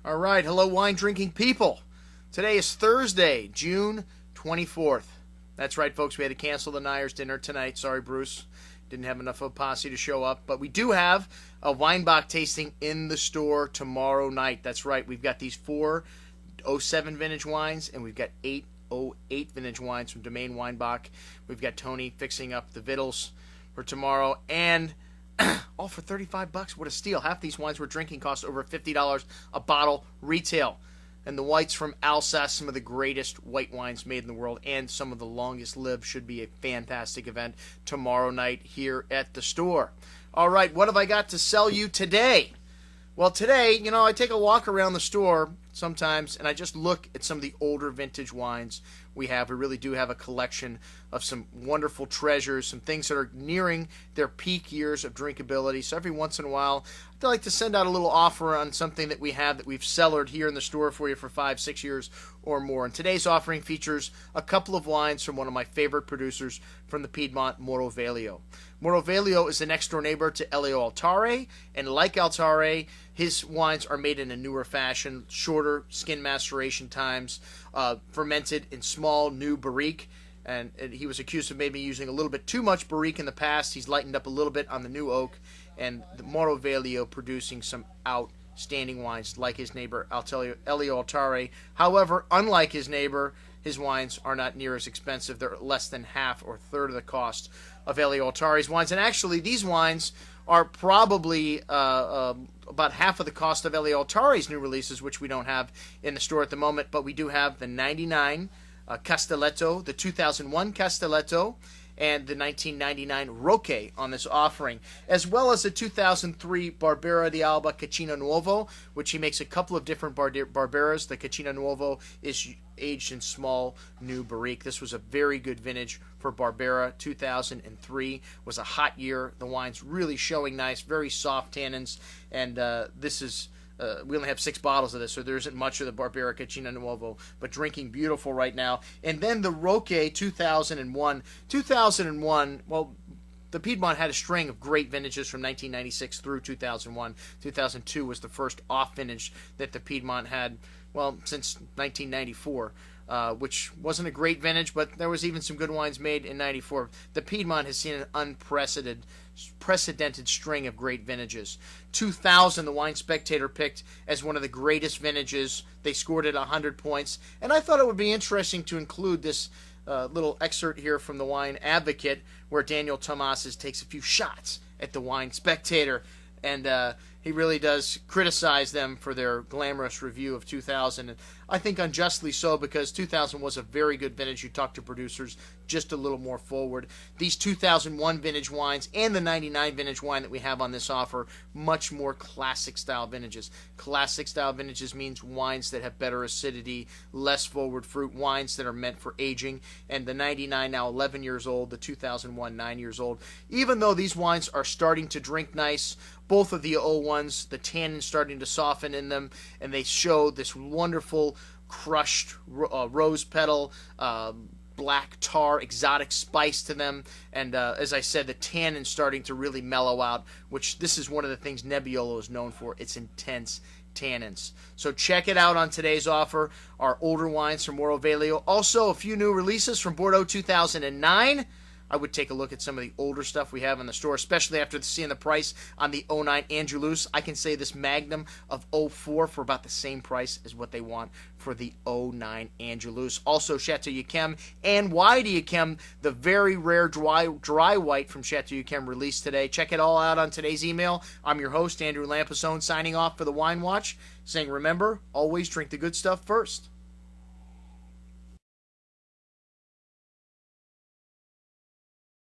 All right, hello, wine drinking people. Today is Thursday, June 24th. That's right, folks. We had to cancel the Nyers dinner tonight. Sorry, Bruce. Didn't have enough of a posse to show up. But we do have a Weinbach tasting in the store tomorrow night. That's right. We've got these 407 vintage wines, and we've got 808 vintage wines from Domaine Weinbach. We've got Tony fixing up the vittles for tomorrow. And all for $35. What a steal. Half these wines we're drinking cost over $50 a bottle retail. And the whites from Alsace, some of the greatest white wines made in the world and some of the longest lived. Should be a fantastic event tomorrow night here at the store. All right, what have I got to sell you today? Well, today, I take a walk around the store sometimes, and I just look at some of the older vintage wines we have. We really do have a collection of some wonderful treasures, some things that are nearing their peak years of drinkability. So every once in a while, I'd like to send out a little offer on something that we have that we've cellared here in the store for you for 5-6 years or more. And today's offering features a couple of wines from one of my favorite producers from the Piedmont, Mauro Veglio. Mauro Veglio is the next door neighbor to Elio Altare, and like Altare, his wines are made in a newer fashion, shorter skin maceration times, fermented in small new barrique. And he was accused of maybe using a little bit too much barrique in the past. He's lightened up a little bit on the new oak, and the Mauro Veglio producing some outstanding wines like his neighbor Elio Altare. However, unlike his neighbor, his wines are not near as expensive. They're less than half or a third of the cost of Elio Altare's wines. And actually, these wines are probably about half of the cost of Elio Altare's new releases, which we don't have in the store at the moment. But we do have the 99 Castelletto, the 2001 Castelletto, and the 1999 Roque on this offering, as well as the 2003 Barbera di Alba Caccino Nuovo, which he makes a couple of different Barberas. The Caccino Nuovo is aged in small new barrique. This was a very good vintage for Barbera. 2003 was a hot year. The wine's really showing nice, very soft tannins, and this is we only have 6 bottles of this, so there isn't much of the Barbera Caccino Nuovo, but drinking beautiful right now. And then the Roque 2001. 2001, well, the Piedmont had a string of great vintages from 1996 through 2001. 2002 was the first off vintage that the Piedmont had, well, since 1994. Which wasn't a great vintage, but there was even some good wines made in 94. The Piedmont has seen an unprecedented string of great vintages. 2000, the Wine Spectator picked as one of the greatest vintages. They scored it 100 points. And I thought it would be interesting to include this little excerpt here from the Wine Advocate, where Daniel Tomases takes a few shots at the Wine Spectator. And he really does criticize them for their glamorous review of 2000. And I think unjustly so, because 2000 was a very good vintage. You talk to producers just a little more forward. These 2001 vintage wines and the 99 vintage wine that we have on this offer, much more classic style vintages. Classic style vintages means wines that have better acidity, less forward fruit, wines that are meant for aging. And the 99 now 11 years old, the 2001 9 years old. Even though these wines are starting to drink nice, both of the 01s, the tannins starting to soften in them, and they show this wonderful crushed rose petal, black tar, exotic spice to them. And as I said, the tannins starting to really mellow out, which this is one of the things Nebbiolo is known for, its intense tannins. So check it out on today's offer, our older wines from Mauro Veglio. Also, a few new releases from Bordeaux 2009. I would take a look at some of the older stuff we have in the store, especially after seeing the price on the 09 Angelus. I can say this Magnum of 04 for about the same price as what they want for the 09 Angelus. Also, Chateau Yquem and Wide Yquem, the very rare dry white from Chateau Yquem released today. Check it all out on today's email. I'm your host, Andrew Lampasone, signing off for the Wine Watch, saying remember, always drink the good stuff first.